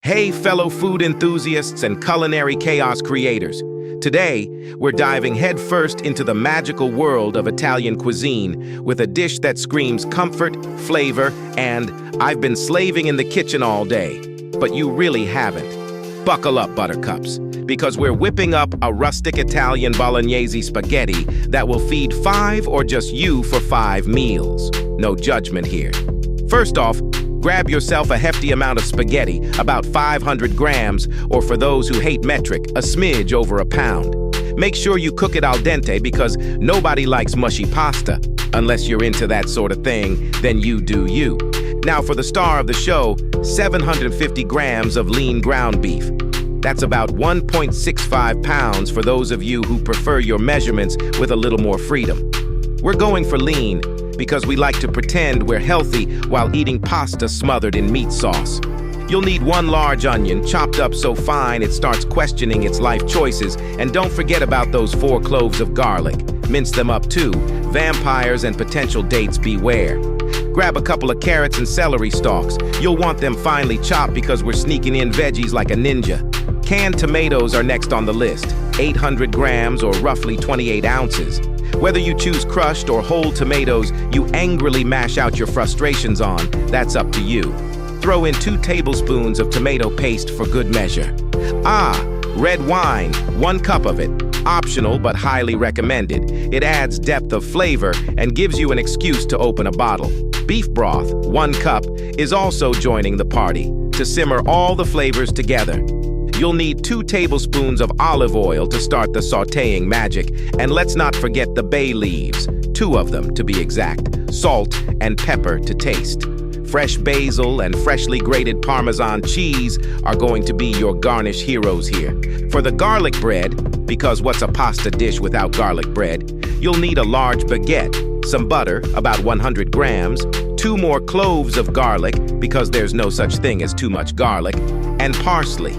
Hey, fellow food enthusiasts and culinary chaos creators. Today, we're diving headfirst into the magical world of Italian cuisine with a dish that screams comfort, flavor, and I've been slaving in the kitchen all day. But you really haven't. Buckle up, buttercups, because we're whipping up a rustic Italian Bolognese spaghetti that will feed 5 or just you for 5 meals. No judgment here. First off, grab yourself a hefty amount of spaghetti, about 500 grams, or for those who hate metric, a smidge over a pound. Make sure you cook it al dente because nobody likes mushy pasta. Unless you're into that sort of thing, then you do you. Now for the star of the show, 750 grams of lean ground beef. That's about 1.65 pounds for those of you who prefer your measurements with a little more freedom. We're going for lean because we like to pretend we're healthy while eating pasta smothered in meat sauce. You'll need 1 large onion, chopped up so fine it starts questioning its life choices, and don't forget about those 4 cloves of garlic. Mince them up too. Vampires and potential dates beware. Grab a couple of carrots and celery stalks. You'll want them finely chopped because we're sneaking in veggies like a ninja. Canned tomatoes are next on the list, 800 grams or roughly 28 ounces. Whether you choose crushed or whole tomatoes you angrily mash out your frustrations on, that's up to you. Throw in 2 tablespoons of tomato paste for good measure. Red wine, 1 cup of it. Optional but highly recommended. It adds depth of flavor and gives you an excuse to open a bottle. Beef broth, 1 cup, is also joining the party to simmer all the flavors together. You'll need 2 tablespoons of olive oil to start the sautéing magic, and let's not forget the bay leaves, 2 of them to be exact, salt and pepper to taste. Fresh basil and freshly grated Parmesan cheese are going to be your garnish heroes here. For the garlic bread, because what's a pasta dish without garlic bread, you'll need a large baguette, some butter, about 100 grams, 2 more cloves of garlic, because there's no such thing as too much garlic, and parsley.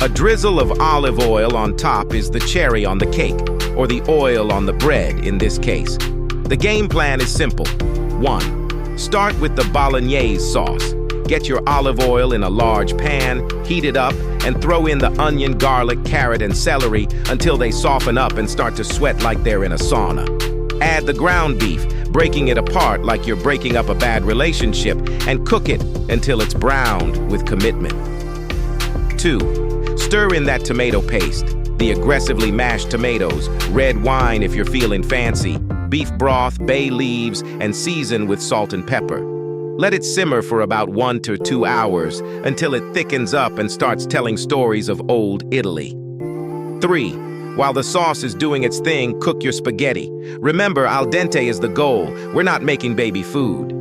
A drizzle of olive oil on top is the cherry on the cake, or the oil on the bread in this case. The game plan is simple. 1. Start with the Bolognese sauce. Get your olive oil in a large pan, heat it up, and throw in the onion, garlic, carrot, and celery until they soften up and start to sweat like they're in a sauna. Add the ground beef, breaking it apart like you're breaking up a bad relationship, and cook it until it's browned with commitment. 2. Stir in that tomato paste, the aggressively mashed tomatoes, red wine if you're feeling fancy, beef broth, bay leaves, and season with salt and pepper. Let it simmer for about 1 to 2 hours until it thickens up and starts telling stories of old Italy. 3. While the sauce is doing its thing, cook your spaghetti. Remember, al dente is the goal. We're not making baby food.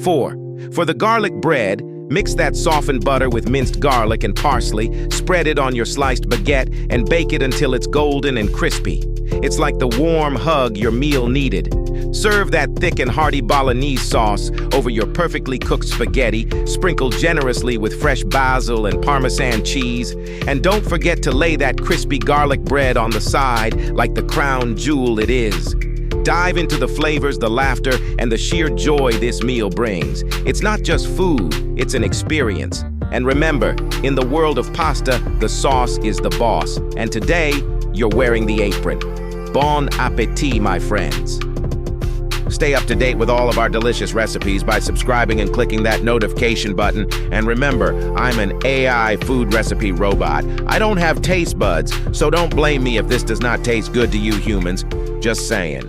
4. For the garlic bread, mix that softened butter with minced garlic and parsley, spread it on your sliced baguette, and bake it until it's golden and crispy. It's like the warm hug your meal needed. Serve that thick and hearty Bolognese sauce over your perfectly cooked spaghetti, sprinkled generously with fresh basil and Parmesan cheese, and don't forget to lay that crispy garlic bread on the side like the crown jewel it is. Dive into the flavors, the laughter, and the sheer joy this meal brings. It's not just food, it's an experience. And remember, in the world of pasta, the sauce is the boss. And today, you're wearing the apron. Bon appétit, my friends. Stay up to date with all of our delicious recipes by subscribing and clicking that notification button. And remember, I'm an AI food recipe robot. I don't have taste buds, so don't blame me if this does not taste good to you humans. Just saying.